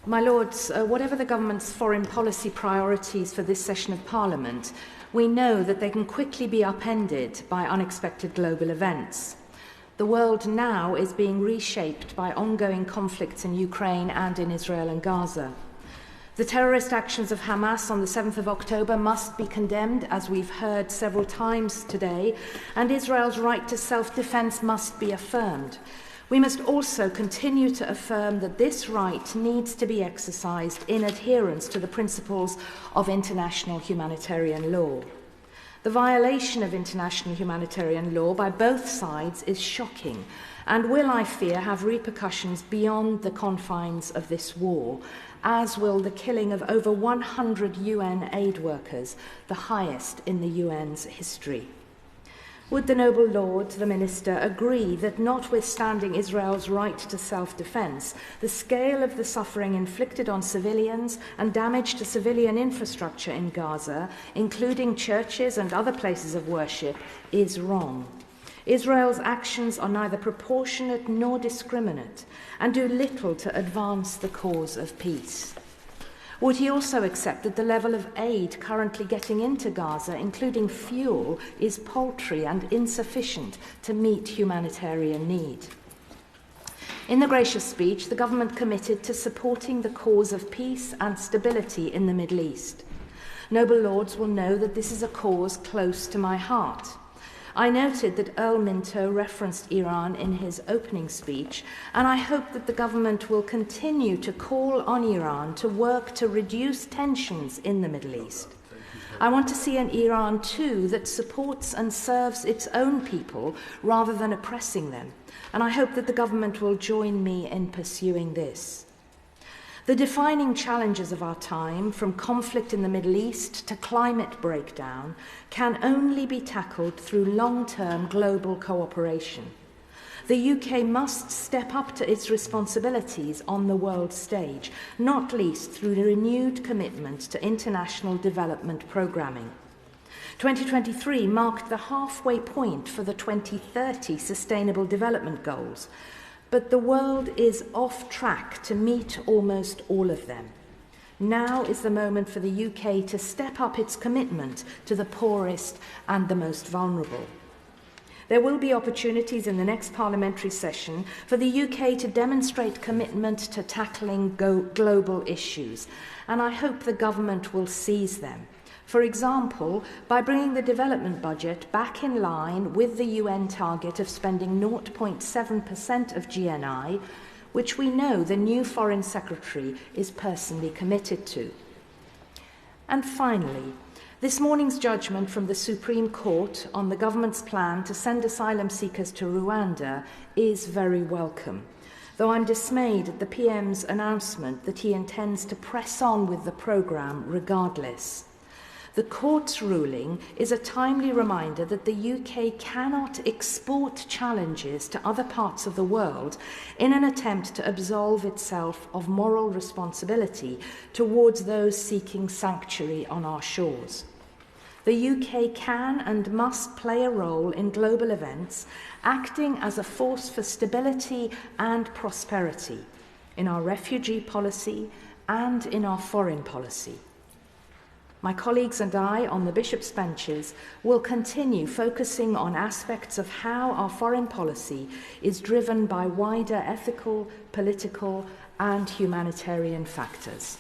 My Lords, whatever the government's foreign policy priorities for this session of Parliament, we know that they can quickly be upended by unexpected global events. The world now is being reshaped by ongoing conflicts in Ukraine and in Israel and Gaza. The terrorist actions of Hamas on the 7th of October must be condemned, as we've heard several times today, and Israel's right to self-defense must be affirmed. We must also continue to affirm that this right needs to be exercised in adherence to the principles of international humanitarian law. The violation of international humanitarian law by both sides is shocking and will, I fear, have repercussions beyond the confines of this war, as will the killing of over 100 UN aid workers, the highest in the UN's history. Would the noble Lord, the Minister, agree that notwithstanding Israel's right to self-defense, the scale of the suffering inflicted on civilians and damage to civilian infrastructure in Gaza, including churches and other places of worship, is wrong? Israel's actions are neither proportionate nor discriminate and do little to advance the cause of peace. Would he also accept that the level of aid currently getting into Gaza, including fuel, is paltry and insufficient to meet humanitarian need? In the gracious speech, the government committed to supporting the cause of peace and stability in the Middle East. Noble Lords will know that this is a cause close to my heart. I noted that Earl Minto referenced Iran in his opening speech, and I hope that the government will continue to call on Iran to work to reduce tensions in the Middle East. I want to see an Iran, too, that supports and serves its own people rather than oppressing them, and I hope that the government will join me in pursuing this. The defining challenges of our time, from conflict in the Middle East to climate breakdown, can only be tackled through long-term global cooperation. The UK must step up to its responsibilities on the world stage, not least through the renewed commitment to international development programming. 2023 marked the halfway point for the 2030 Sustainable Development Goals, but the world is off track to meet almost all of them. Now is the moment for the UK to step up its commitment to the poorest and the most vulnerable. There will be opportunities in the next parliamentary session for the UK to demonstrate commitment to tackling global issues, and I hope the government will seize them. For example, by bringing the development budget back in line with the UN target of spending 0.7% of GNI, which we know the new Foreign Secretary is personally committed to. And finally, this morning's judgment from the Supreme Court on the government's plan to send asylum seekers to Rwanda is very welcome, though I'm dismayed at the PM's announcement that he intends to press on with the programme regardless. The court's ruling is a timely reminder that the UK cannot export challenges to other parts of the world in an attempt to absolve itself of moral responsibility towards those seeking sanctuary on our shores. The UK can and must play a role in global events, acting as a force for stability and prosperity in our refugee policy and in our foreign policy. My colleagues and I on the Bishop's benches will continue focusing on aspects of how our foreign policy is driven by wider ethical, political, and humanitarian factors.